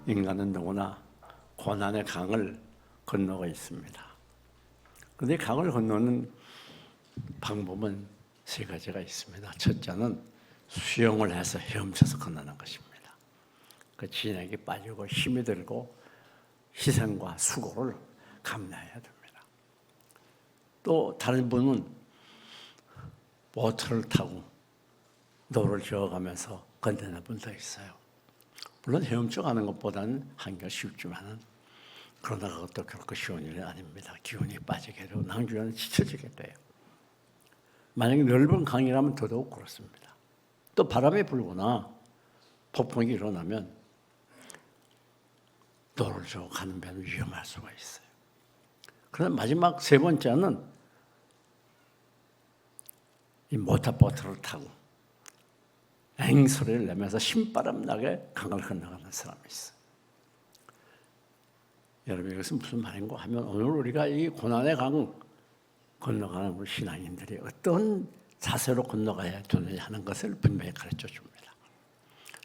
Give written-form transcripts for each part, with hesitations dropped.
인간은 누구나 고난의 강을 건너가 있습니다. 그런데 강을 건너는 방법은 세 가지가 있습니다. 첫째는 수영을 해서 헤엄쳐서 건너는 것입니다. 그 진액이 빠지고 힘이 들고 희생과 수고를 감내해야 됩니다. 또 다른 분은 보트를 타고 노를 저어가면서 건너는 분도 있어요. 물론 헤엄쳐 가는 것보다는 한결 쉽지만은 그러나 그것도 결코 쉬운 일이 아닙니다. 기운이 빠지게 되고 낭주에는 지쳐지게 돼요. 만약에 넓은 강이라면 더더욱 그렇습니다. 또 바람이 불거나 폭풍이 일어나면 노를 저어 가는 배는 위험할 수가 있어요. 그런데 마지막 세 번째는 이 모터보트를 타고 앵소리를 내면서 신바람 나게 강을 건너가는 사람이 있어요. 여러분 이것은 무슨 말인가 하면 오늘 우리가 이 고난의 강 건너가는 우리 신앙인들이 어떤 자세로 건너가야 되느냐 하는 것을 분명히 가르쳐 줍니다.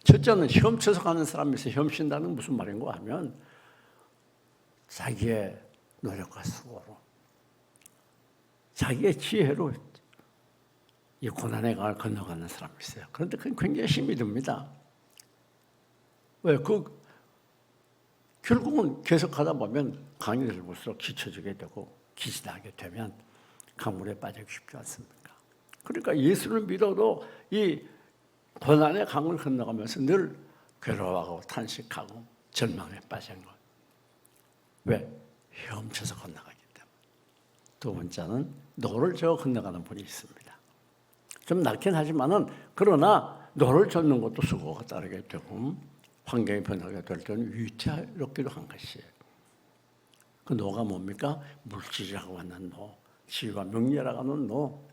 첫째는 헤엄쳐서 가는 사람이 있어요. 헤엄친다는 무슨 말인가 하면 자기의 노력과 수고로 자기의 지혜로 이 고난의 강을 건너가는 사람이 있어요. 그런데 그건 굉장히 힘이 듭니다. 왜? 결국은 계속 하다 보면 강이 들수록 지쳐지게 되고 기진하게 되면 강물에 빠지기 쉽지 않습니까? 그러니까 예수를 믿어도 이 고난의 강을 건너가면서 늘 괴로워하고 탄식하고 절망에 빠진 것. 왜? 헤엄쳐서 건너가기 때문에. 두 번째는 노를 저어 건너가는 분이 있습니다. 좀 낮긴 하지만은 그러나 노를 젓는 것도 수고가 따르게 되고 환경이 변하게 될 때는 위태롭기도 한 것이에요. 그 노가 뭡니까? 물질이라고 하는 노, 지위와 명예라고 하는 노,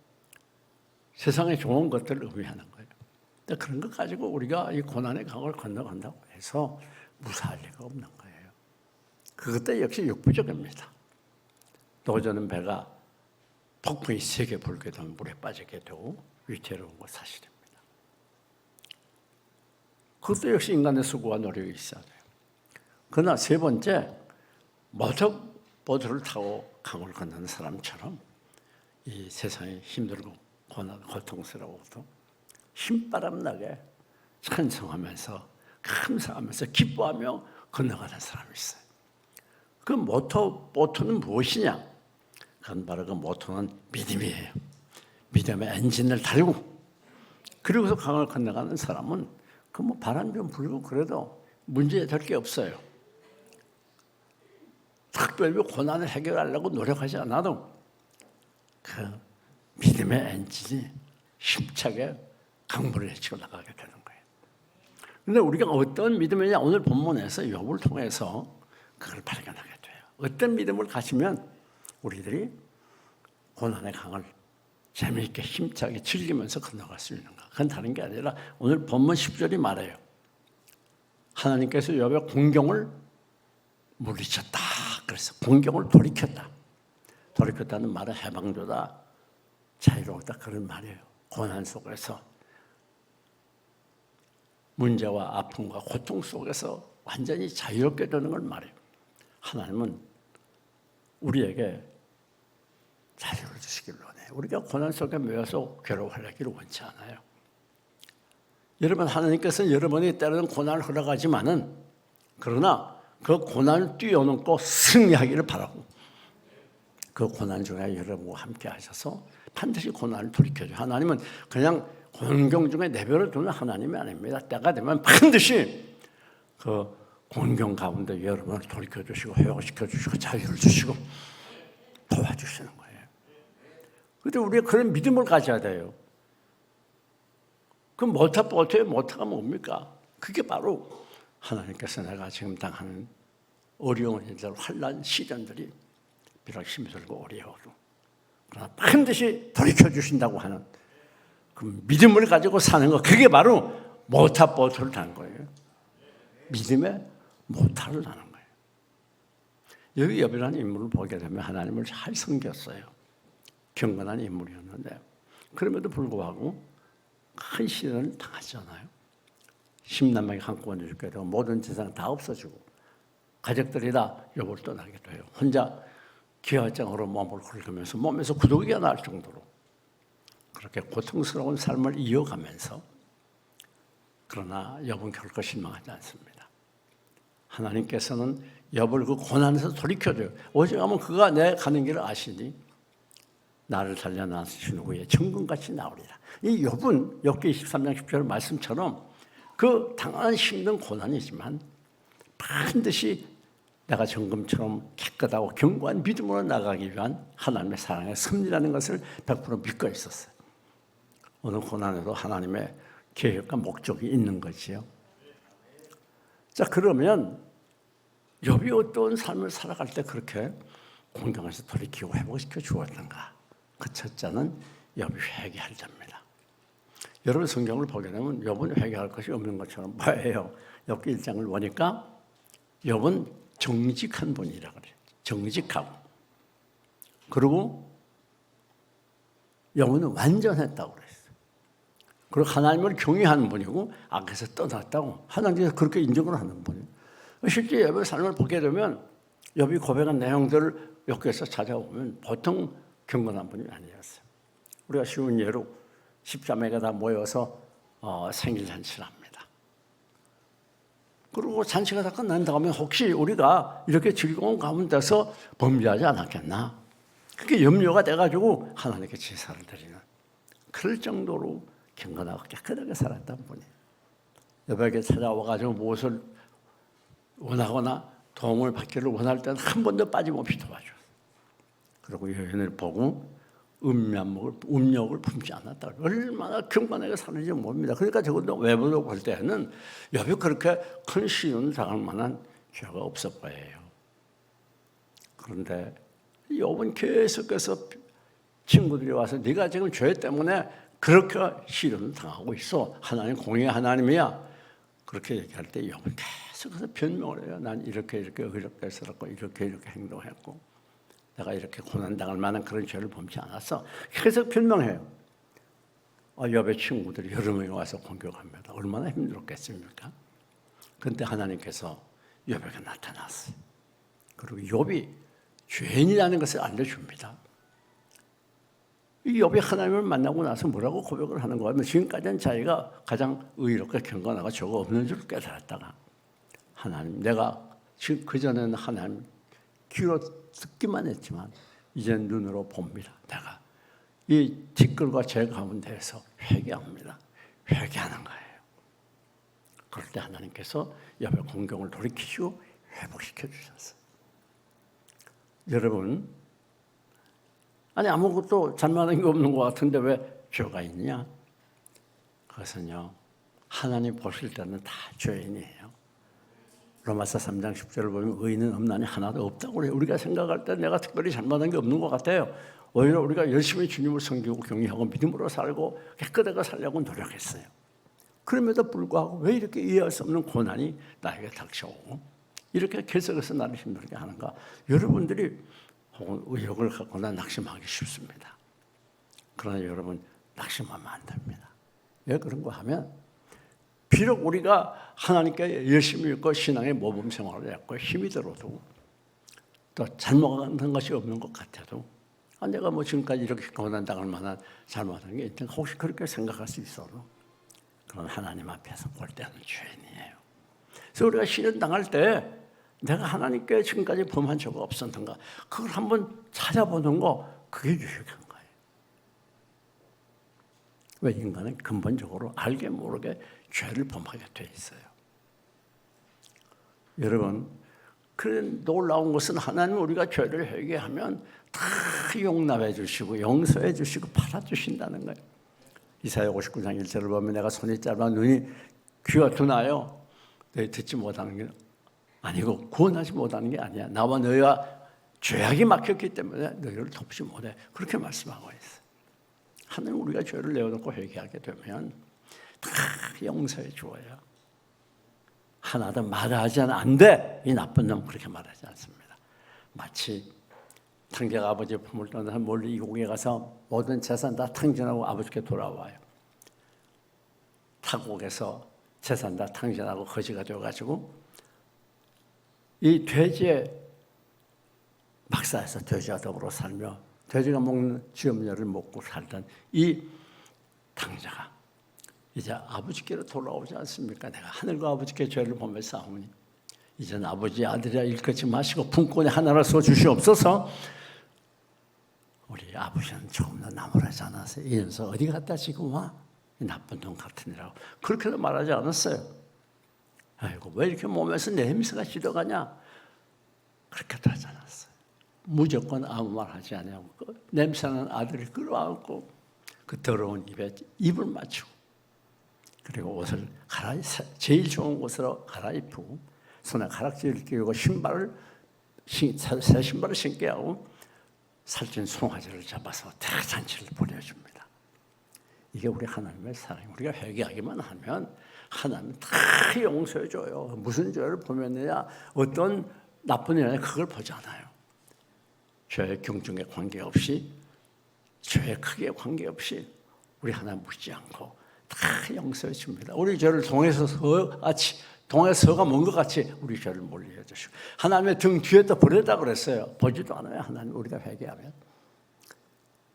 세상에 좋은 것들을 의미하는 거예요. 근데 그런 것 가지고 우리가 이 고난의 강을 건너간다고 해서 무사할 리가 없는 거예요. 그것도 역시 역부족입니다. 노저는 배가 폭풍이 세게 불게 되면 물에 빠지게 되고 위태로운 것 사실입니다. 그것도 역시 인간의 수고와 노력이 있어야 돼요. 그러나 세 번째, 모터보트를 타고 강을 건너는 사람처럼 이 세상이 힘들고 고통스러워도 힘바람 나게 찬송하면서 감사하면서 기뻐하며 건너가는 사람이 있어요. 그 모터보트는 무엇이냐? 그건 바로 그 모터는 믿음이에요. 믿음의 엔진을 달고 그리고서 강을 건너가는 사람은 그 뭐 바람 좀 불고 그래도 문제 될 게 없어요. 특별히 고난을 해결하려고 노력하지 않아도 그 믿음의 엔진이 힘차게 강물을 헤치고 나가게 되는 거예요. 그런데 우리가 어떤 믿음이냐 오늘 본문에서 욥을 통해서 그걸 발견하게 돼요. 어떤 믿음을 가지면 우리들이 고난의 강을 재미있게 힘차게 즐기면서 건너갈 수 있는가? 그건 다른 게 아니라 오늘 본문 10절이 말해요. 하나님께서 욥의 공경을 물리쳤다. 그래서 공경을 돌이켰다. 돌이켰다는 말은 해방되다, 자유로웠다 그런 말이에요. 고난 속에서 문제와 아픔과 고통 속에서 완전히 자유롭게 되는 걸 말해요. 하나님은 우리에게 자유를 주시길 원해요. 우리가 고난 속에 매여서 괴로워하기를 원치 않아요. 여러분, 하나님께서는 여러분이 때로는 고난을 허락하지만은 그러나 그 고난을 뛰어넘고 승리하기를 바라고 그 고난 중에 여러분과 함께 하셔서 반드시 고난을 돌이켜줘요. 하나님은 그냥 곤경 중에 내버려 두는 하나님이 아닙니다. 때가 되면 반드시 그 곤경 가운데 여러분을 돌이켜주시고 회복시켜주시고 자유를 주시고 도와주시는 거예요. 그런데 우리가 그런 믿음을 가져야 돼요. 그 모터보트의 모터가 뭡니까? 그게 바로 하나님께서 내가 지금 당하는 어려운 일들, 환난 시련들이 비록 힘이 들고 어려워도 그러나 반드시 돌이켜주신다고 하는 그 믿음을 가지고 사는 것, 그게 바로 모터보트를 타는 거예요. 믿음의 모터를 타는 거예요. 여기 욥이라는 인물을 보게 되면 하나님을 잘 섬겼어요. 경건한 인물이었는데 그럼에도 불구하고 큰 시련을 당하잖아요. 10남에게 한꺼번에 죽게 되고 모든 재산 다 없어지고 가족들이 다 욥을 떠나기도 해요. 혼자 기아장으로 몸을 긁으면서 몸에서 구더기가 날 정도로 그렇게 고통스러운 삶을 이어가면서 그러나 욥은 결코 실망하지 않습니다. 하나님께서는 욥을 그 고난에서 돌이켜줘요. 오직하면 그가 내 가는 길을 아시니 나를 살려놔주신 후에 천금같이 나오리라. 이 욥은 욥기 23장 10절 말씀처럼 그 당한 힘든 고난이지만 반드시 내가 정금처럼 깨끗하고 견고한 믿음으로 나가기 위한 하나님의 사랑의 섭리라는 것을 100% 믿고 있었어요. 어느 고난에도 하나님의 계획과 목적이 있는 거지요. 자, 그러면 욥이 어떤 삶을 살아갈 때 그렇게 공경에서 돌이키고 회복시켜 주었던가? 그 첫째는 욥이 회개할 자입니다. 여러분 성경을 보게 되면 욥은 회개할 것이 없는 것처럼 보여요. 욥기 1장을 보니까 욥은 정직한 분이라 그래요. 정직하고. 그리고 욥은 완전했다고 그랬어요. 그리고 하나님을 경외하는 분이고 악에서 떠났다고 하나님께서 그렇게 인정을 하는 분이에요. 실제 욥의 삶을 보게 되면 욥이 고백한 내용들을 욥기에서 찾아보면 보통 경건한 분이 아니었어요. 우리가 쉬운 예로 10자매가 다 모여서 생일 잔치를 합니다. 그리고 잔치가 다 끝난 다음에 혹시 우리가 이렇게 즐거운 가운데서 범죄하지 않았겠나? 그게 염려가 돼가지고 하나님께 제사를 드리는 그럴 정도로 경건하고 깨끗하게 살았던 분이에요. 욥에게 찾아와가지고 무엇을 원하거나 도움을 받기를 원할 때는 한 번도 빠짐없이 도와줬어요. 그리고 여인을 보고 음욕을 품지 않았다. 얼마나 경건하게 사는지 모릅니다. 그러니까 저것도 외부로 볼 때는 욥이 그렇게 큰 시련을 당할 만한 죄가 없어 보여요. 그런데 욥은 계속해서 친구들이 와서 네가 지금 죄 때문에 그렇게 시련을 당하고 있어. 하나님 공의의 하나님이야. 그렇게 얘기할 때 욥은 계속해서 변명을 해요. 난 이렇게 어렵게 살았고 이렇게 행동했고 내가 이렇게 고난당할 만한 그런 죄를 범치 않았어. 계속 변명해요. 욥의 친구들이 여러 명이 와서 공격합니다. 얼마나 힘들었겠습니까? 그런데 하나님께서 욥에게 나타났어요. 그리고 욥이 죄인이라는 것을 알려줍니다. 이 욥이 하나님을 만나고 나서 뭐라고 고백을 하는 거예요? 지금까지는 자기가 가장 의롭게 경건하고 죄가 없는 줄 깨달았다가 하나님, 내가 지금 그전에는 하나님 귀로 듣기만 했지만 이제는 눈으로 봅니다. 내가 이 티끌과 죄 가운데에서 회개합니다. 회개하는 거예요. 그럴 때 하나님께서 욥의 공경을 돌이키시고 회복시켜 주셨어요. 여러분, 아니 아무것도 잘못한 게 없는 것 같은데 왜 죄가 있냐? 그것은요, 하나님 보실 때는 다 죄인이에요. 로마서 3장 10절을 보면 의인은 없나니 하나도 없다고 그래요. 우리가 생각할 때 내가 특별히 잘못한 게 없는 것 같아요. 오히려 우리가 열심히 주님을 섬기고 경외하고 믿음으로 살고 깨끗하게 살려고 노력했어요. 그럼에도 불구하고 왜 이렇게 이해할 수 없는 고난이 나에게 닥쳐오고 이렇게 계속해서 나를 힘들게 하는가? 여러분들이 혹은 의욕을 갖거나 낙심하기 쉽습니다. 그러나 여러분 낙심하면 안 됩니다. 왜 그런가 하면 비록 우리가 하나님께 열심히 믿고 신앙의 모범 생활을 했고 힘이 들어도 또 잘못한 것이 없는 것 같아도 내가 지금까지 이렇게 고난당할 만한 잘못한 게 있든 혹시 그렇게 생각할 수 있어도 그건 하나님 앞에서 볼 때는 죄인이에요. 그래서 우리가 시련 당할 때 내가 하나님께 지금까지 범한 죄가 없었던가 그걸 한번 찾아보는 거 그게 유익한 거예요. 왜 인간은 근본적으로 알게 모르게 죄를 범하게 돼 있어요. 여러분, 그런 놀라운 것은 하나님 우리가 죄를 회개하면 다 용납해 주시고 용서해 주시고 받아주신다는 거예요. 이사야 59장 1절을 보면 내가 손이 짧아 눈이 귀가 두나요? 너희 듣지 못하는 게 아니고 구원하지 못하는 게 아니야. 나와 너희가 죄악이 막혔기 때문에 너희를 돕지 못해. 그렇게 말씀하고 있어요. 하나님 우리가 죄를 내어놓고 회개하게 되면 다 용서해 주어요. 하나도 말하지는 안 돼. 이 나쁜 놈 그렇게 말하지 않습니다. 마치 탕자가 아버지의 품을 떠나서 멀리 이국에 가서 모든 재산 다 탕진하고 아버지께 돌아와요. 타국에서 재산 다 탕진하고 거지가 되어가지고 이 돼지의 박사에서 돼지와 더불어 살며 돼지가 먹는 쥐염려를 먹고 살던 이 당자가 이제 아버지께로 돌아오지 않습니까? 내가 하늘과 아버지께 죄를 범해 싸우니 이제는 아버지 아들이라 일컫지 마시고 분권의 하나를 써 주시옵소서. 우리 아버지는 조금 더 나무라지 않았어요. 이 녀석 어디 갔다 지금 와? 이 나쁜 놈 같으니라고 그렇게도 말하지 않았어요. 아이고 왜 이렇게 몸에서 냄새가 지어가냐? 그렇게도 하지 않았어요. 무조건 아무 말 하지 않냐고 냄새나는 아들을 끌어안고 그 더러운 입에 입을 맞추고 그리고 옷을 제일 좋은 옷으로 갈아입히고 손에 가락지를 끼우고 새 신발을 신게 하고 살찐 송아지를 잡아서 대잔치를 보내줍니다. 이게 우리 하나님의 사랑이에요. 우리가 회개하기만 하면 하나님은 다 용서해줘요. 무슨 죄를 보면야 어떤 나쁜 일이냐 그걸 보지 않아요. 죄의 경중에 관계없이 죄의 크기에 관계없이 우리 하나님 묻지 않고 다 용서해 줍니다. 우리 죄를 동에서가 먼 것 같이 우리 죄를 멀리 해주시고 하나님의 등 뒤에다 버리다 그랬어요. 보지도 않아요. 하나님 우리가 회개하면.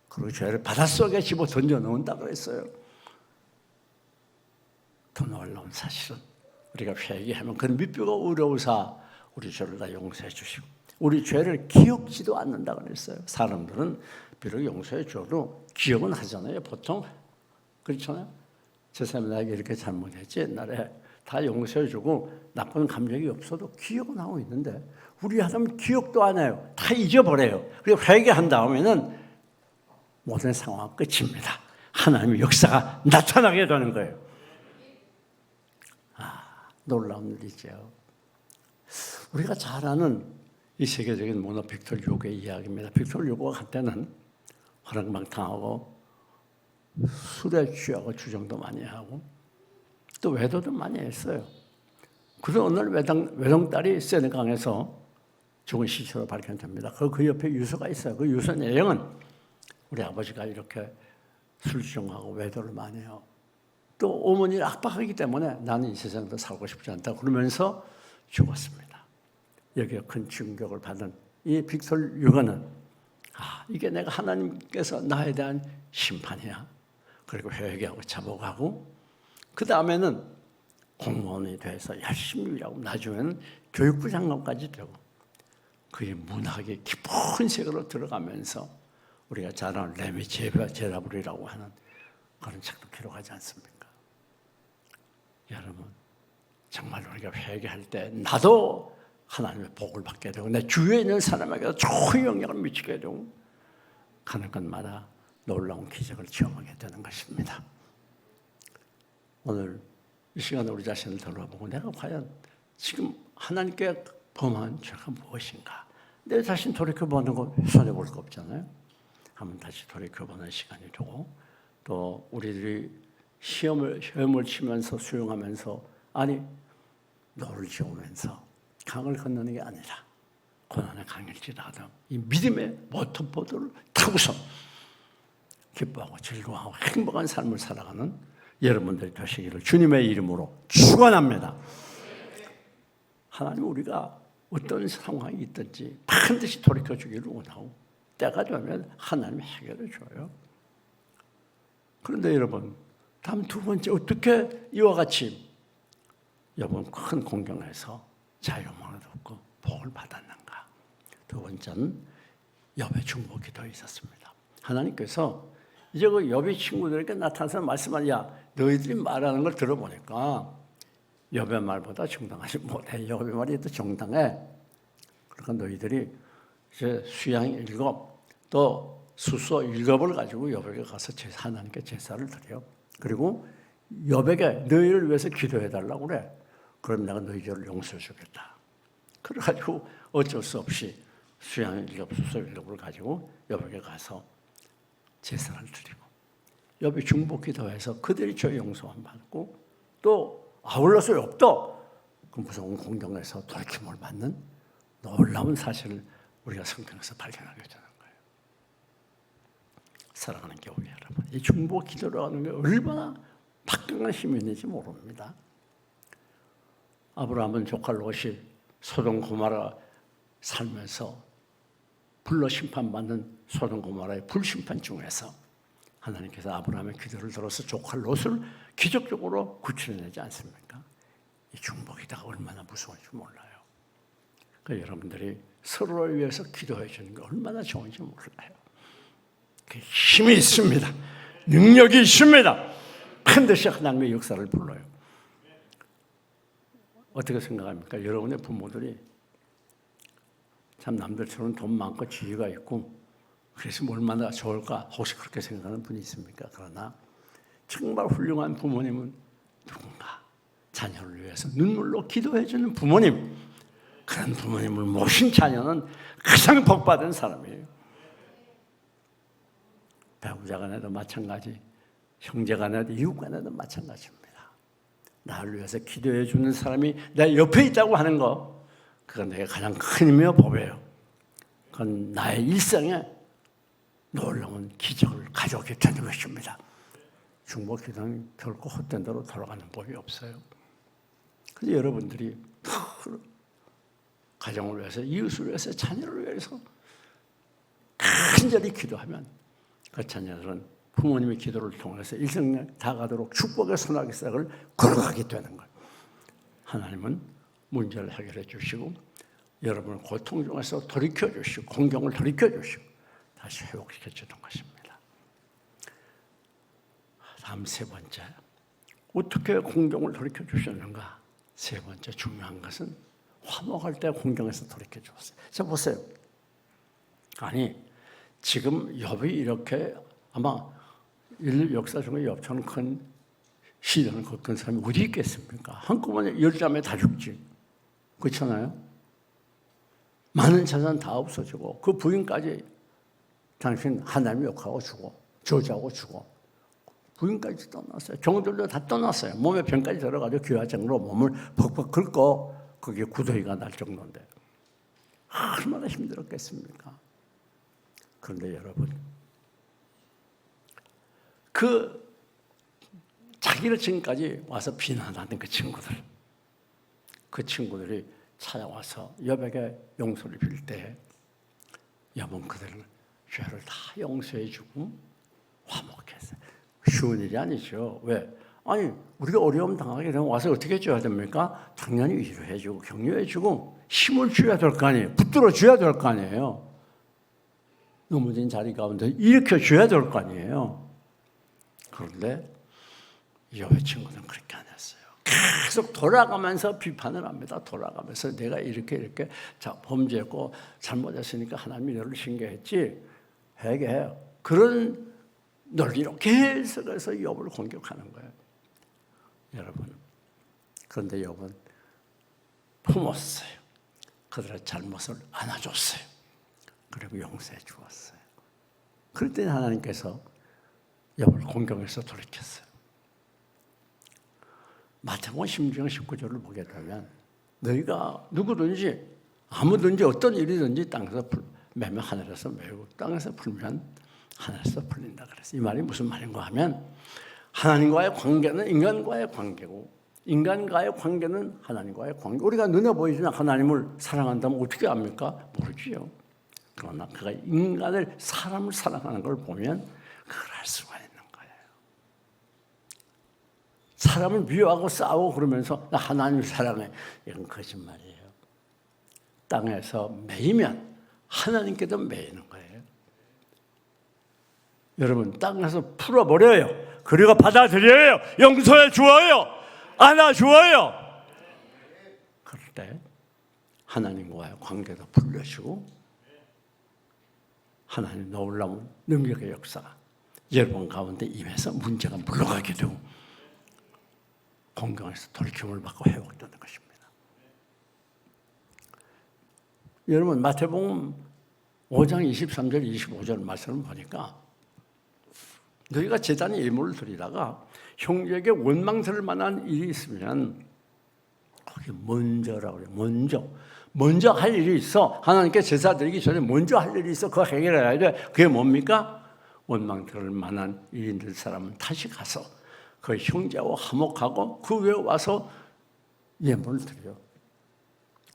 그리고 죄를 바닷속에 집어 던져 넣는다 그랬어요. 더 놀라운 사실은 우리가 회개하면 그 밑뼈가 어려우사 우리 죄를 다 용서해 주시고 우리 죄를 기억지도 않는다 그랬어요. 사람들은 비록 용서해 줘도 기억은 하잖아요. 보통 그렇잖아요. 저 사람이 나에게 이렇게 잘못했지 옛날에 다 용서해 주고 나쁜 감정이 없어도 기억은 하고 있는데 우리 하나님은 기억도 안 해요. 다 잊어버려요. 그리고 회개한 다음에는 모든 상황은 끝입니다. 하나님의 역사가 나타나게 되는 거예요. 놀라운 일이죠. 우리가 잘 아는 이 세계적인 문화 빅토르 유고의 이야기입니다. 빅토르 유고가 한때는 화랑방탕하고 술에 취하고 주정도 많이 하고 또 외도도 많이 했어요. 그래서 어느 날 외동딸이 세네강에서 죽은 시체로 발견됩니다. 그 옆에 유서가 있어요. 그 유서 내용은 우리 아버지가 이렇게 술 주정하고 외도를 많이 해요. 또 어머니를 압박하기 때문에 나는 이 세상에서 살고 싶지 않다 그러면서 죽었습니다. 여기에 큰 충격을 받은 이 빅토르 유고는 이게 내가 하나님께서 나에 대한 심판이야. 그리고 회개하고 자복하고 그 다음에는 공무원이 돼서 열심히 일하고 나중에는 교육부 장관까지 되고 그의 문학의 깊은 세계로 들어가면서 우리가 잘 아는 레미 제라블이라고 하는 그런 책도 기록하지 않습니까? 여러분 정말 우리가 회개할 때 나도 하나님의 복을 받게 되고 내 주위에 있는 사람에게도 좋은 영향을 미치게 되고 가는 곳마다 놀라운 기적을 체험하게 되는 것입니다. 오늘 이 시간에 우리 자신을 돌아보고 내가 과연 지금 하나님께 범한 죄가 무엇인가? 내 자신 돌이켜보는 거 손해볼 거 없잖아요. 한번 다시 돌이켜보는 시간이 되고 또 우리들이 시험을 치면서 수용하면서 노를 지으면서 강을 건너는 게 아니라 고난의 강을 지나가다 이 믿음의 모터보드를 타고서 기뻐하고 즐거워하고 행복한 삶을 살아가는 여러분들이 되시기를 주님의 이름으로 축원합니다. 하나님 우리가 어떤 상황이 있든지 반드시 돌이켜주기를 원하고 때가 되면 하나님이 해결해 줘요. 그런데 여러분 다음 두 번째 어떻게 이와 같이 여러분 큰 공경에서 자유만을 얻고 복을 받았는가? 두 번째는 욥의 중보 기도에 있었습니다. 하나님께서 이제 그 욥의 친구들에게 나타나서 말씀하는 너희들이 말하는 걸 들어보니까 욥의 말보다 정당하지 못해. 욥의 말이 더 정당해. 그러니까 너희들이 이제 수양 7, 또 수소 7을 가지고 욥에게 가서 하나님께 제사를 드려. 그리고 욥에게 너희를 위해서 기도해달라고 그래. 그럼 내가 너희 죄를 용서해 주겠다. 그래가지고 어쩔 수 없이 수양 7, 수소 7을 가지고 욥에게 가서 제사를 드리고 욥이 중복 기도해서 그들이 죄 용서함 받고 또 아울러서 욥도 그 무서운 공경에서 돌이킴을 받는 놀라운 사실을 우리가 성경에서 발견하게 되는 거예요. 사랑하는 교회 여러분, 이 중복 기도라는 게 얼마나 막강한 힘이 있는지 모릅니다. 아브라함은 조카 롯이 소돔 고모라 살면서 불로 심판받는 소돔 고모라의 불심판 중에서 하나님께서 아브라함의 기도를 들어서 조카 롯을 기적적으로 구출해내지 않습니까? 이 중보기도가 얼마나 무서운지 몰라요. 그러니까 여러분들이 서로를 위해서 기도해 주는 게 얼마나 좋은지 몰라요. 그 힘이 있습니다. 능력이 있습니다. 반드시 하나님의 역사를 불러요. 어떻게 생각합니까? 여러분의 부모들이 참 남들처럼 돈 많고 지위가 있고 그래서 얼마나 좋을까 혹시 그렇게 생각하는 분이 있습니까? 그러나 정말 훌륭한 부모님은 누군가 자녀를 위해서 눈물로 기도해 주는 부모님, 그런 부모님을 모신 자녀는 가장 복받은 사람이에요. 배우자 간에도 마찬가지, 형제 간에도 이웃 간에도 마찬가지입니다. 나를 위해서 기도해 주는 사람이 내 옆에 있다고 하는 거, 그건 내게 가장 큰 힘이요 법이에요. 그건 나의 일생에 놀라운 기적을 가져오게 되는 것입니다. 중보기도는 결코 헛된 대로 돌아가는 법이 없어요. 그래서 여러분들이 가정을 위해서, 이웃을 위해서, 자녀를 위해서 간절히 기도하면 그 자녀들은 부모님의 기도를 통해서 일생 다 가도록 축복의 소나기 싹을 걸어가게 되는 거예요. 하나님은 문제를 해결해 주시고 여러분을 고통 중에서 돌이켜 주시고 공경을 돌이켜 주시고 다시 회복시켜 주는 것입니다. 다음 세 번째, 어떻게 공경을 돌이켜 주셨는가? 세 번째 중요한 것은 화목할 때 공경에서 돌이켜 주었어요. 자 보세요. 아니 지금 욥이 이렇게 아마 인류 역사 중에 욥처럼 큰 시련을 겪은 사람이 어디 있겠습니까? 한꺼번에 10자매 다 죽지. 그렇잖아요? 많은 자산 다 없어지고 그 부인까지 당신 하나님 욕하고 죽어. 저주하고 죽어. 부인까지 떠났어요. 종들도 다 떠났어요. 몸에 병까지 들어가지고 귀화장으로 몸을 벅벅 긁고 그게 구더기가 날 정도인데 얼마나 힘들었겠습니까? 그런데 여러분, 그 자기를 지금까지 와서 비난하는 그 친구들이 찾아와서 욥에게 용서를 빌 때 욥은 그들을 죄를 다 용서해주고 화목했어요. 쉬운 일이 아니죠. 왜? 아니 우리가 어려움 당하게 되면 와서 어떻게 해줘야 됩니까? 당연히 위로해주고 격려해주고 힘을 줘야 될 거 아니에요. 붙들어 줘야 될 거 아니에요. 넘어진 자리 가운데 일으켜줘야 될 거 아니에요. 그런데 욥의 친구는 그렇게 안 했어요. 계속 돌아가면서 비판을 합니다. 돌아가면서 내가 이렇게 범죄했고 잘못했으니까 하나님이 너를 징계했지. 회개해요. 그런 논리로 계속해서 욥을 공격하는 거예요. 여러분, 그런데 욥은 품었어요. 그들의 잘못을 안아줬어요. 그리고 용서해 주었어요. 그럴 때 하나님께서 욥을 공경해서 돌이켰어요. 마태복음 16장 19절을 보게 되면 너희가 누구든지 아무든지 어떤 일이든지 땅에서 매면 하늘에서 매고 땅에서 풀면 하늘에서 풀린다 그랬어요. 이 말이 무슨 말인가 하면 하나님과의 관계는 인간과의 관계고 인간과의 관계는 하나님과의 관계. 우리가 눈에 보이지만 하나님을 사랑한다면 어떻게 압니까? 모르지요. 그러나 그가 인간을 사람을 사랑하는 걸 보면 그걸 알 수가 있는 거예요. 사람을 미워하고 싸우고 그러면서 나 하나님을 사랑해. 이건 거짓말이에요. 땅에서 매이면 하나님께도 매이는 거예요. 여러분 땅에서 풀어버려요. 그리고 받아들여요. 용서해 주어요. 안아주어요. 그럴 때 하나님과의 관계도 풀려주고 하나님 놀라운 능력의 역사가 여러분 가운데 임해서 문제가 물러가게 되고 공경에서 돌이킴을 받고 회복되는 것입니다. 여러분 마태복음 5장 23절 25절 말씀을 보니까 너희가 제단에 예물을 드리다가 형제에게 원망 들 만한 일이 있으면 거기 먼저라고 그래요. 먼저 할 일이 있어. 하나님께 제사 드리기 전에 먼저 할 일이 있어. 그거 해결해야 돼. 그게 뭡니까? 원망 들 만한 일이 있는 사람은 다시 가서 그 형제와 화목하고 그 외에 와서 예물을 드려요.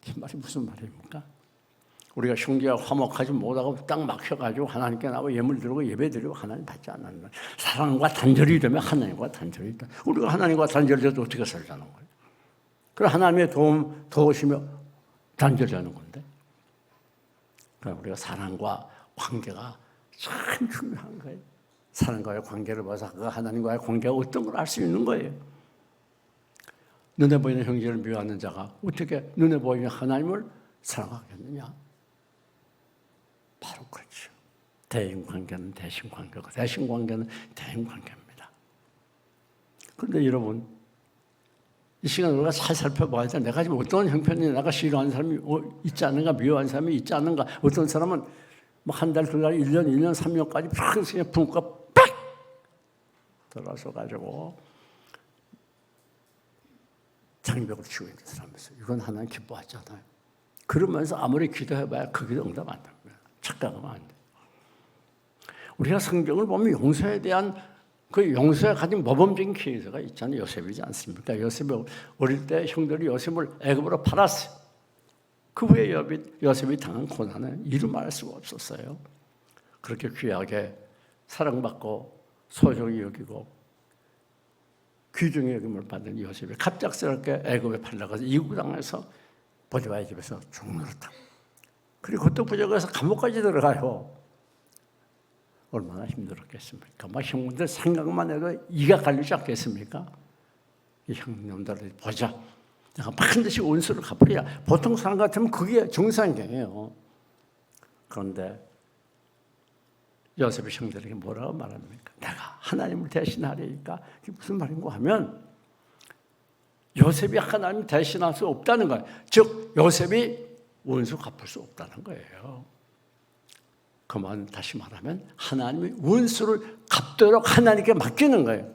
이 말이 무슨 말입니까? 우리가 형제와 화목하지 못하고 딱 막혀가지고 하나님께 나와 예물 드리고 예배 드리고 하나님 받지 않는 사랑과 단절이 되면 하나님과 단절이 있다. 우리가 하나님과 단절이 돼도 어떻게 살자는 거예요? 그럼 하나님의 도우시며 단절되는 건데. 그러니까 우리가 사랑과 관계가 참 중요한 거예요. 사람과의 관계를 봐서 그 하나님과의 관계가 어떤 걸 알 수 있는 거예요. 눈에 보이는 형제를 미워하는 자가 어떻게 눈에 보이는 하나님을 사랑하겠느냐? 바로 그렇죠. 대인관계는 대신관계고 대신관계는 대인관계입니다. 그런데 여러분, 이 시간 우리가 잘 살펴봐야 돼. 내가 지금 어떤 형편이 내가 싫어하는 사람이 있지 않는가, 미워하는 사람이 있지 않는가. 어떤 사람은 한 달, 두 달, 1년, 2년, 3년까지 평생에 분가 빡! 들어서 가지고 장벽을 치고 있는 사람이 있어요. 이건 하나님 기뻐하잖아요. 그러면서 아무리 기도해봐야 그게 응답 안 됩니다. 착각하면 안 돼요. 우리가 성경을 보면 용서에 대한 그 용서에 가진 모범적인 케이스가 있잖아요. 요셉이지 않습니까? 요셉이 어릴 때 형들이 요셉을 애굽으로 팔았어요. 그 후에 요셉이 당한 고난은 이루 말할 수가 없었어요. 그렇게 귀하게 사랑받고 소중히 여기고 귀중히 여김을 받은 요셉이 갑작스럽게 애굽에 팔려가서 이국당에서 보디바의 집에서 죽노릇하고 그리고 또 부족해서 감옥까지 들어가요. 얼마나 힘들었겠습니까? 막 형님들 생각만 해도 이가 갈리지 않겠습니까? 이 형님들을 보자. 내가 반드시 원수를 갚으리라. 보통 사람 같으면 그게 정상이에요. 그런데 요셉의 형들에게 뭐라고 말합니까? 내가 하나님을 대신하리니까 이게 무슨 말인가 하면 요셉이 하나님 대신할 수 없다는 거예요. 즉 요셉이 원수 갚을 수 없다는 거예요. 그만 다시 말하면 하나님이 원수를 갚도록 하나님께 맡기는 거예요.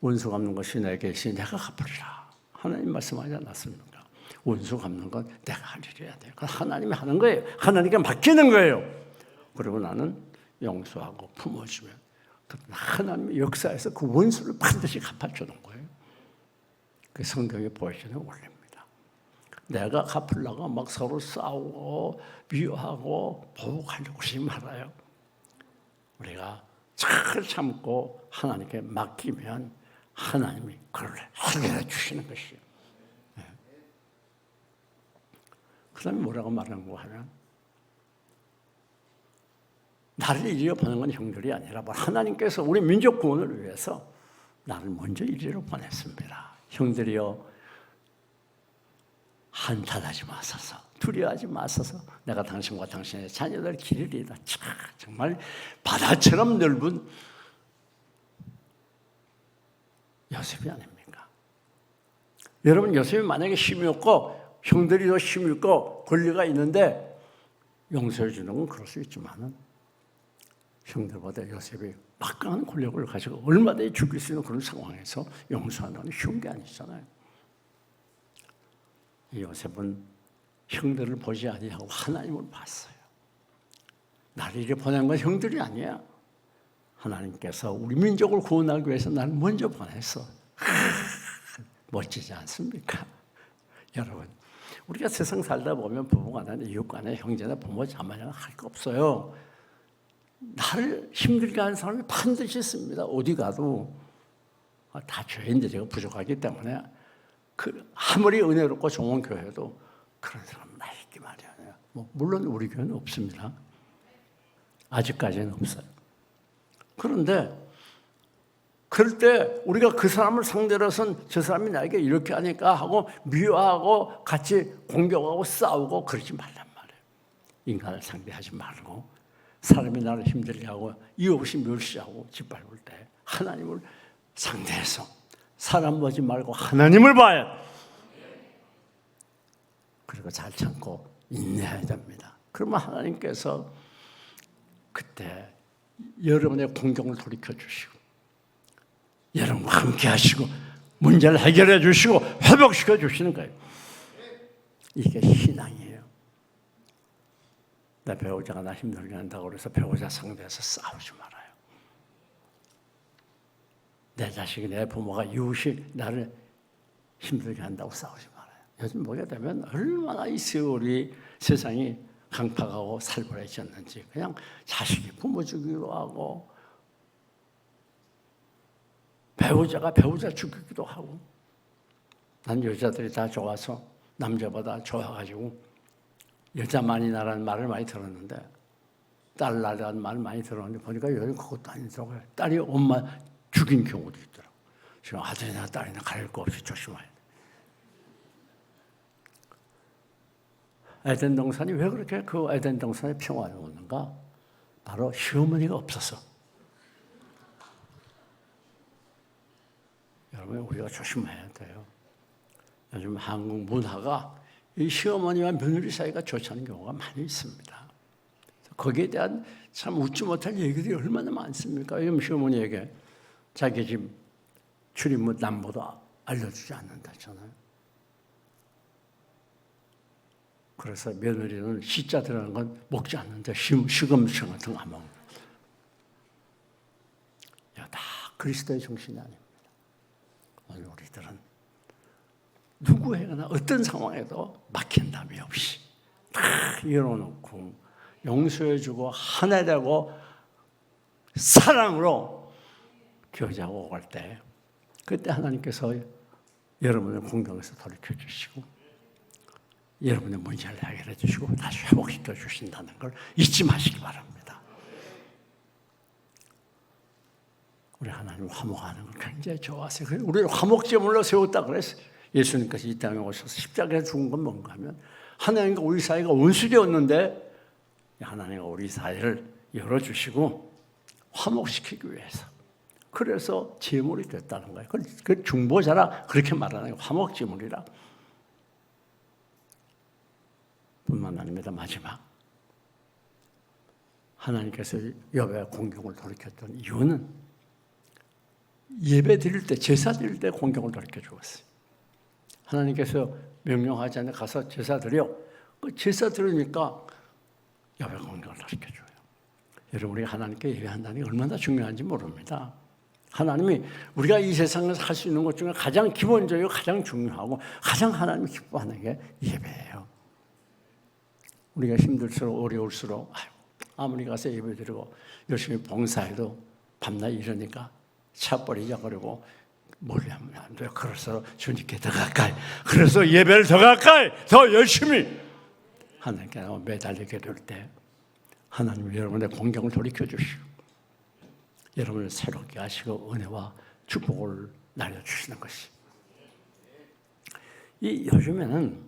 원수 갚는 것이 내게 있으니 내가 갚으리라. 하나님 말씀하지 않았습니까? 원수 갚는 건 내가 할 일이어야 돼요. 하나님이 하는 거예요. 하나님께 맡기는 거예요. 그리고 나는 용서하고 품어주면 하나님의 역사에서 그 원수를 반드시 갚아주는 거예요. 그 성경에 보여주는 원리입니다. 내가 갚으려고 막 서로 싸우고 미워하고 보복하려고 하지 말아요. 우리가 잘 참고 하나님께 맡기면 하나님이 그걸 해결해 주시는 것이에요. 네. 그 다음에 뭐라고 말하는 거 하면 나를 이리로 보낸 건 형들이 아니라 하나님께서 우리 민족 구원을 위해서 나를 먼저 이리로 보냈습니다. 형들이여 한탄하지 마소서, 두려워하지 마소서. 내가 당신과 당신의 자녀들 기르리이다. 정말 바다처럼 넓은 요셉이 아닙니까? 여러분, 요셉이 만약에 힘이 없고 형들이 더 힘이 있고 권리가 있는데 용서해 주는 건 그럴 수 있지만은 형들보다 요셉이 막강한 권력을 가지고 얼마든지 죽일 수 있는 그런 상황에서 용서하는 건 쉬운 게 아니잖아요. 이 요셉은 형들을 보지 아니하고 하나님을 봤어요. 나를 이렇게 보낸 건 형들이 아니야. 하나님께서 우리 민족을 구원하기 위해서 나를 먼저 보냈어. 멋지지 않습니까? 여러분, 우리가 세상 살다 보면 부부간에 이웃간에 형제나 부모 자매나 할 거 없어요. 나를 힘들게 하는 사람이 반드시 있습니다. 어디 가도 다 죄인데 제가 부족하기 때문에 아무리 은혜롭고 좋은 교회도 그런 사람 나 있기 마련이에요. 물론 우리 교회는 없습니다. 아직까지는 없어요. 그런데 그럴 때 우리가 그 사람을 상대로 해서는 저 사람이 나에게 이렇게 하니까 하고 미워하고 같이 공격하고 싸우고 그러지 말란 말이에요. 인간을 상대하지 말고 사람이 나를 힘들게 하고 이유 없이 멸시하고 짓밟을 때 하나님을 상대해서 사람 보지 말고 하나님을 봐야 돼. 그리고 잘 참고 인내해야 됩니다. 그러면 하나님께서 그때 여러분의 공경을 돌이켜 주시고 여러분과 함께 하시고 문제를 해결해 주시고 회복시켜 주시는 거예요. 이게 신앙이에요. 내 배우자가 나 힘들게 한다고 해서 배우자 상대해서 싸우지 말아요. 내 자식이 내 부모가 이웃이 나를 힘들게 한다고 싸우지 말아요. 요즘 보게 되면 얼마나 이 세월이 세상이 강팍하고 살벌해졌는지 그냥 자식이 부모 죽이기도 하고 배우자가 배우자 죽이기도 하고 난 여자들이 다 좋아서 남자보다 좋아가지고 여자 많이 나라는 말을 많이 들었는데 딸 나라는 말을 많이 들었는데 보니까 요즘 그것도 아니더라고요. 딸이 엄마 죽인 경우도 있더라고요. 지금 아들이나 딸이나 가릴 거 없이 조심해야 돼. 에덴 동산이 왜 그렇게 그 에덴 동산에 평화를 얻는가? 바로 시어머니가 없어서. 여러분 우리가 조심해야 돼요. 요즘 한국 문화가 이 시어머니와 며느리 사이가 좋지 않은 경우가 많이 있습니다. 거기에 대한 참 웃지 못할 얘기들이 얼마나 많습니까? 요즘 시어머니에게 자기 집 출입문 남보도 알려주지 않는다잖아요. 그래서 며느리는 시자 들어가는 건 먹지 않는데 시금치 같은 거 안 먹는 거예요. 다 그리스도의 정신이 아닙니다. 오늘 우리들은 누구에게나 어떤 상황에도 막힌 담이 없이 다 열어놓고 용서해주고 하나되고 사랑으로 교제하고 갈 때 그때 하나님께서 여러분의 공경에서 돌이켜주시고 여러분의 문제를 해결해 주시고 다시 회복시켜 주신다는 걸 잊지 마시기 바랍니다. 우리 하나님 화목하는 걸 굉장히 좋아하세요. 우리를 화목제물로 세웠다 그랬어요. 예수님께서 이 땅에 오셔서 십자가에 죽은 건 뭔가 하면 하나님과 우리 사이가 원수되었는데 하나님과 우리 사이를 열어주시고 화목시키기 위해서 그래서 제물이 됐다는 거예요. 그 중보자라 그렇게 말하는 거예요. 화목제물이라. 뿐만 아닙니다. 마지막 하나님께서 여호와의 공경을 돌이켰던 이유는 예배 드릴 때 제사 드릴 때 공경을 돌이켜 주었어요. 하나님께서 명령하지 않아 가서 제사 드려. 그 제사 드리니까 여호와의 공경을 돌이켜 줘요. 여러분 우리가 하나님께 예배한다는 게 얼마나 중요한지 모릅니다. 하나님이 우리가 이 세상에서 할 수 있는 것 중에 가장 기본적이고 가장 중요하고 가장 하나님이 기뻐하는 게 예배예요. 우리가 힘들수록 어려울수록 아무리 가서 예배드리고 열심히 봉사해도 밤낮 이러니까 차버리자 그러고 멀리 하면 안 돼요. 그래서 주님께 더 가까이 그래서 예배를 더 가까이 더 열심히 하나님께 매달리게 될 때 하나님 여러분의 공경을 돌이켜 주시고 여러분을 새롭게 하시고 은혜와 축복을 날려주시는 것이 이 요즘에는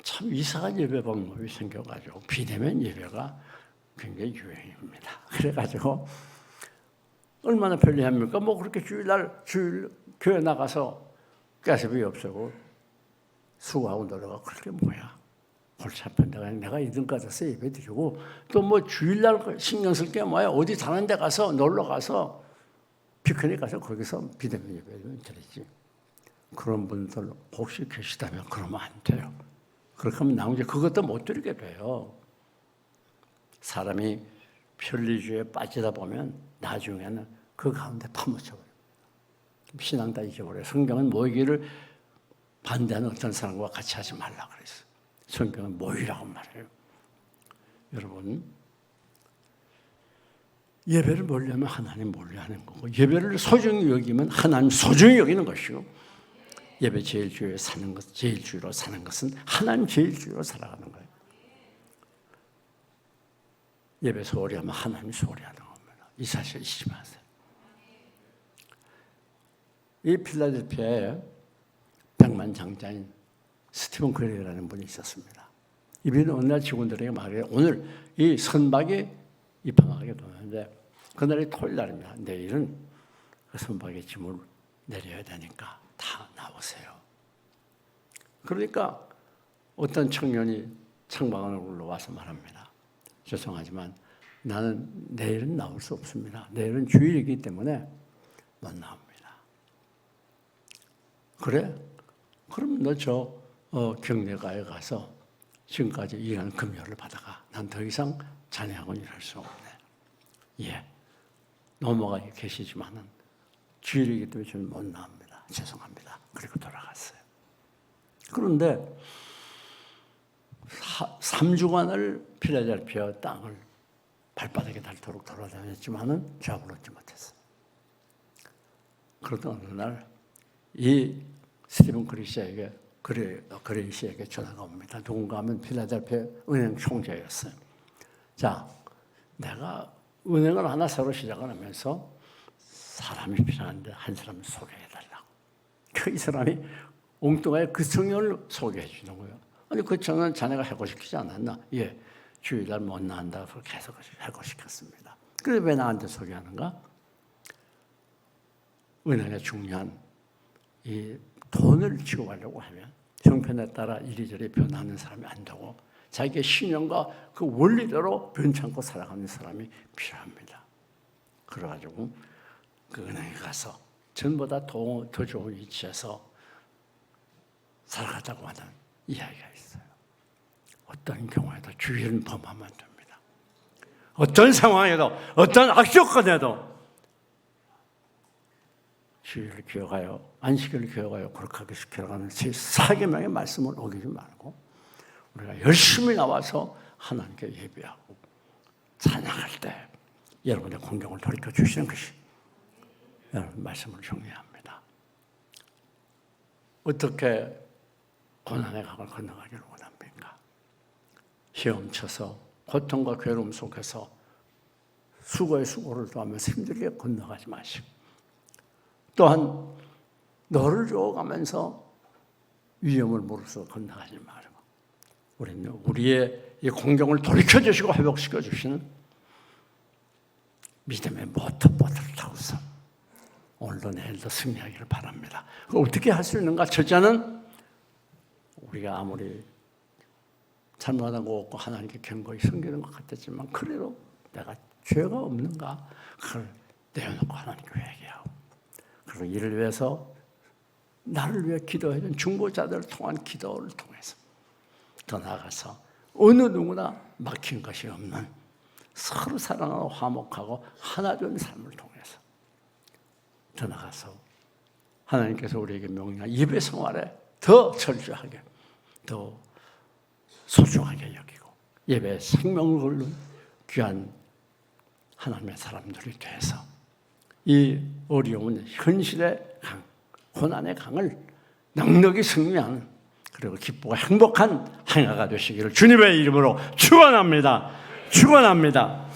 참 이상한 예배 방법이 생겨가지고 비대면 예배가 굉장히 유행입니다. 그래가지고 얼마나 편리합니까? 뭐 그렇게 주일 교회 나가서 가스비 없애고 수고하고 놀아가 그렇게 뭐야? 골치 아픈데 내가 이등 가서 예배 드리고 또 뭐 주일날 신경 쓸 게 뭐야? 어디 다른 데 가서 놀러 가서 피크닉 가서 거기서 비대면 예배 드리지. 그런 분들 혹시 계시다면 그러면 안 돼요. 그렇게 하면 나중에 그것도 못 드리게 돼요. 사람이 편리주의에 빠지다 보면 나중에는 그 가운데 파묻혀버려요. 신앙 다 잊어버려요. 성경은 모이기를 반대하는 어떤 사람과 같이 하지 말라 그랬어요. 성경은 모이라고 말해요. 여러분 예배를 몰려면 하나님 몰려하는 거고 예배를 소중히 여기면 하나님 소중히 여기는 것이고 예배 제일주의로 사는 것, 제일주의로 사는 것은 하나님 제일주의로 살아가는 거예요. 예배 소홀히 하면 하나님 소홀히 하는 겁니다. 이 사실 잊지 마세요. 이 필라델피아에 백만장자인 스티븐 그레이라는 분이 있었습니다. 이분은 어느 날 직원들에게 말해요. 오늘 이 선박이 입항하게 되는데 그날이 토요일 날입니다. 내일은 그 선박에 짐을 내려야 되니까 다 나오세요. 그러니까 어떤 청년이 창밖으로 올라와서 말합니다. 죄송하지만 나는 내일은 나올 수 없습니다. 내일은 주일이기 때문에 못 나옵니다. 그래? 그럼 너 저 경례가에 가서 지금까지 일하는 금요를 받아가. 난 더 이상 자네하고는 일할 수 없네. 예, 넘어가 계시지만은 주일이기 때문에 저는 못 나옵니다. 죄송합니다. 그리고 돌아갔어요. 그런데 3주간을 필라델피아 땅을 발바닥에 닳도록 돌아다녔지만은 잡을 얻지 못했어요. 그러던 어느 날 이 스티븐 그레이시에게 전화가 옵니다. 누군가 하면 필라델피아 은행 총재였어요. 자, 내가 은행을 하나 새로 시작을 하면서 사람이 필요한데 한 사람을 소개해달라고. 이 사람이 엉뚱하게 그 청년을 소개해 주는 거예요. 아니, 그 청년 자네가 해고시키지 않았나? 예, 주일날 못 나간다고 계속 해고시켰습니다. 그런데 왜 나한테 소개하는가? 은행에 중요한 이 돈을 지급하려고 하면 형편에 따라 이리저리 변하는 사람이 안 되고 자기의 신념과 그 원리대로 변찮고 살아가는 사람이 필요합니다. 그래가지고 그 은행에 가서 전보다 더 좋은 위치에서 살아가자고 하는 이야기가 있어요. 어떤 경우에도 주의를 범하면 됩니다. 어떤 상황에도 어떤 악조건에도 주의를 기억하여 안식일을 기억하여 거룩하게 지켜가는 제 사계명의 말씀을 어기지 말고 우리가 열심히 나와서 하나님께 예배하고 찬양할 때 여러분의 공경을 돌이켜 주시는 것이 여러분 말씀을 정리합니다. 어떻게 고난의 강을 건너가기를 원합니까? 시험쳐서 고통과 괴로움 속에서 수고의 수고를 더하면서 힘들게 건너가지 마시고 또한 너를 줘가면서 위험을 무릅쓰고 건너가지 말고 우리는 우리의 이 공경을 돌이켜주시고 회복시켜 주시는 믿음의 모터보트를 타고서 오늘도 내일도 승리하기를 바랍니다. 어떻게 할 수 있는가? 첫째는 우리가 아무리 잘못하고 없고 하나님께 견고히 섬기는 것 같았지만 그래도 내가 죄가 없는가? 그걸 내어놓고 하나님께 회개하고 그리고 이를 위해서 나를 위해 기도해준 중보자들을 통한 기도를 통해서 더 나아가서 어느 누구나 막힌 것이 없는 서로 사랑하고 화목하고 하나 된 삶을 통해서 더 나아가서 하나님께서 우리에게 명령한 예배 생활에 더 철저하게 더 소중하게 여기고 예배에 생명을 걸는 귀한 하나님의 사람들이 돼서 이 어려운 현실의 강, 고난의 강을 넉넉히 승리하는 그리고 기쁘고 행복한 행하가 되시기를 주님의 이름으로 축원합니다. 축원합니다.